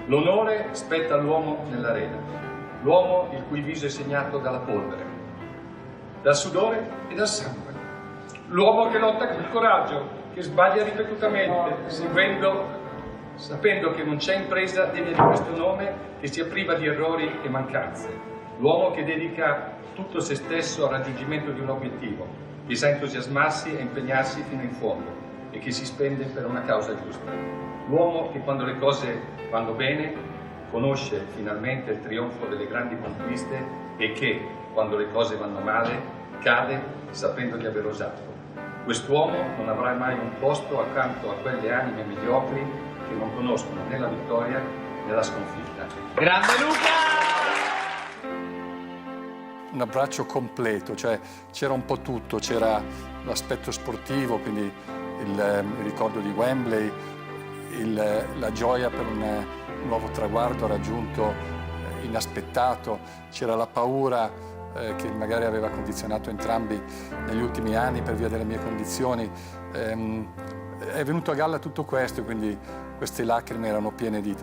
L'onore spetta all'uomo nell'arena, l'uomo il cui viso è segnato dalla polvere, dal sudore e dal sangue. L'uomo che lotta con coraggio, che sbaglia ripetutamente, sapendo che non c'è impresa degna di questo nome che sia priva di errori e mancanze. L'uomo che dedica tutto se stesso al raggiungimento di un obiettivo, che sa entusiasmarsi e impegnarsi fino in fondo e che si spende per una causa giusta. L'uomo che quando le cose vanno bene conosce finalmente il trionfo delle grandi conquiste e che, quando le cose vanno male, cade sapendo di aver osato. Quest'uomo non avrà mai un posto accanto a quelle anime mediocri che non conoscono né la vittoria né la sconfitta. Grande Luca! Un abbraccio completo, cioè c'era un po' tutto, c'era l'aspetto sportivo, quindi il ricordo di Wembley, la gioia per un nuovo traguardo raggiunto inaspettato, c'era la paura che magari aveva condizionato entrambi negli ultimi anni per via delle mie condizioni. È venuto a galla tutto questo, quindi queste lacrime erano piene di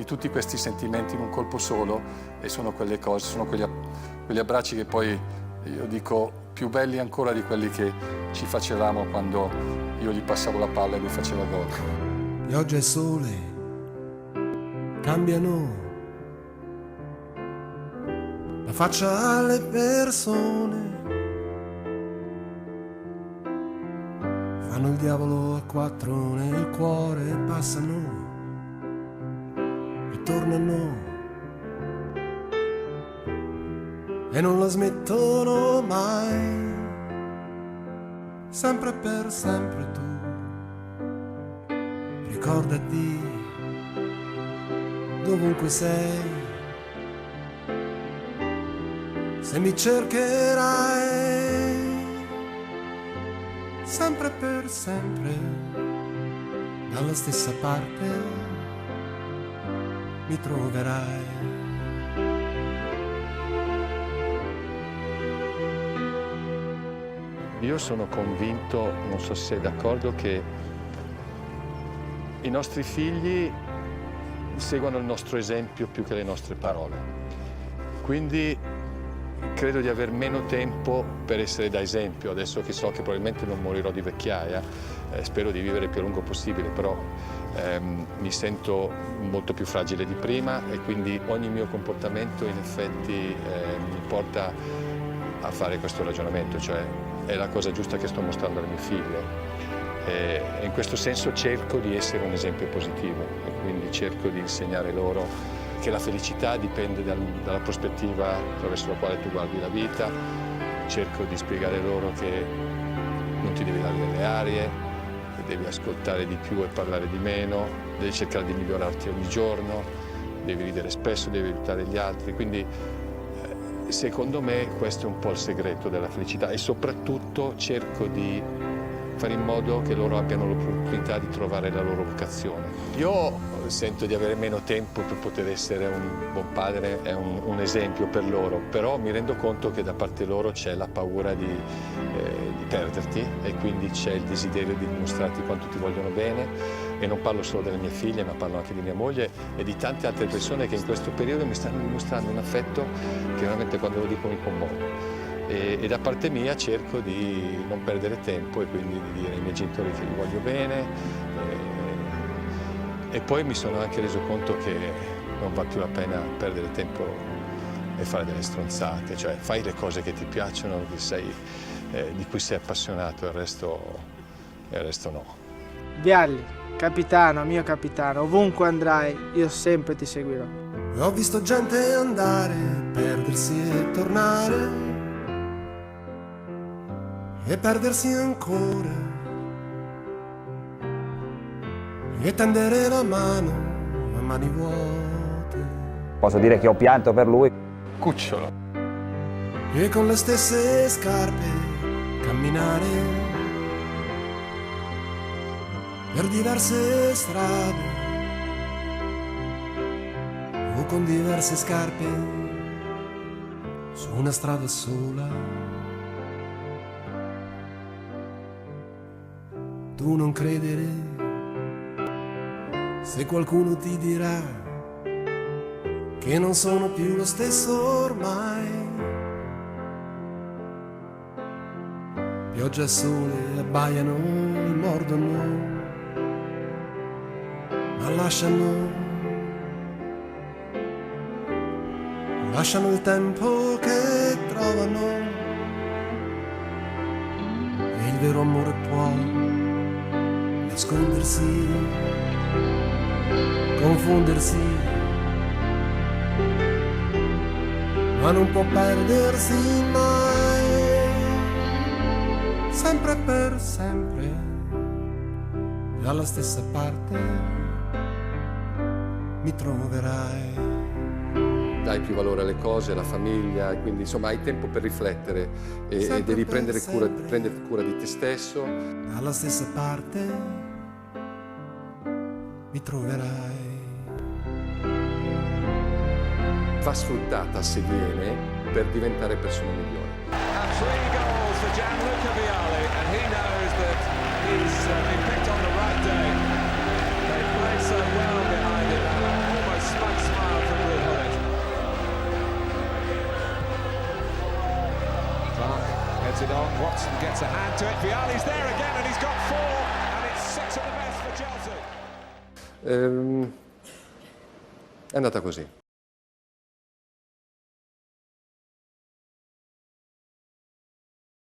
tutti questi sentimenti in un colpo solo, e sono quelle cose, sono quegli abbracci che poi io dico più belli ancora di quelli che ci facevamo quando io gli passavo la palla e lui faceva gol. Pioggia e sole cambiano la faccia alle persone, fanno il diavolo a quattro nel cuore, passano e tornano e non la smettono mai, sempre per sempre tu ricordati dovunque sei, se mi cercherai sempre per sempre dalla stessa parte mi troverai. Io sono convinto, non so se sei d'accordo, che i nostri figli seguono il nostro esempio più che le nostre parole. Quindi credo di aver meno tempo per essere da esempio, adesso che so che probabilmente non morirò di vecchiaia, spero di vivere il più a lungo possibile, però mi sento molto più fragile di prima e quindi ogni mio comportamento in effetti mi porta a fare questo ragionamento, cioè è la cosa giusta che sto mostrando alle mie figlie. E in questo senso cerco di essere un esempio positivo e quindi cerco di insegnare loro che la felicità dipende dalla prospettiva attraverso la quale tu guardi la vita, cerco di spiegare loro che non ti devi dare delle arie, che devi ascoltare di più e parlare di meno, devi cercare di migliorarti ogni giorno, devi ridere spesso, devi aiutare gli altri, quindi secondo me questo è un po' il segreto della felicità e soprattutto cerco di fare in modo che loro abbiano l'opportunità di trovare la loro vocazione. Io sento di avere meno tempo per poter essere un buon padre e un esempio per loro, però mi rendo conto che da parte loro c'è la paura di perderti e quindi c'è il desiderio di dimostrarti quanto ti vogliono bene, e non parlo solo delle mie figlie ma parlo anche di mia moglie e di tante altre persone che in questo periodo mi stanno dimostrando un affetto che veramente quando lo dico mi commuove. E da parte mia cerco di non perdere tempo e quindi di dire ai miei genitori che li voglio bene e poi mi sono anche reso conto che non vale più la pena perdere tempo e fare delle stronzate, cioè fai le cose che ti piacciono, di cui sei appassionato, e il resto no. Vialli, capitano, mio capitano, ovunque andrai io sempre ti seguirò. Ho visto gente andare, perdersi e tornare e perdersi ancora e tendere la mano a mani vuote. Posso dire che ho pianto per lui. Cucciolo. E con le stesse scarpe camminare per diverse strade o con diverse scarpe su una strada sola. Tu non credere se qualcuno ti dirà che non sono più lo stesso ormai. Pioggia e sole abbaiano e mordono, ma lasciano il tempo che trovano, e il vero amore può nascondersi, confondersi, ma non può perdersi mai, sempre per sempre, dalla stessa parte mi troverai. Dai più valore alle cose, alla famiglia, quindi insomma hai tempo per riflettere e devi prendere cura di te stesso. Dalla stessa parte mi troverai. Va sfruttata se viene per diventare persone migliori. And 3 goals for Gianluca Vialli, and he knows that he's been picked on the right day. They played so well behind him, and an almost smug smile from Will Hollett. Clark heads it on, Watson gets a hand to it, Vialli's there again and he's got 4, and it's 6 of the best for Chelsea. È andata così.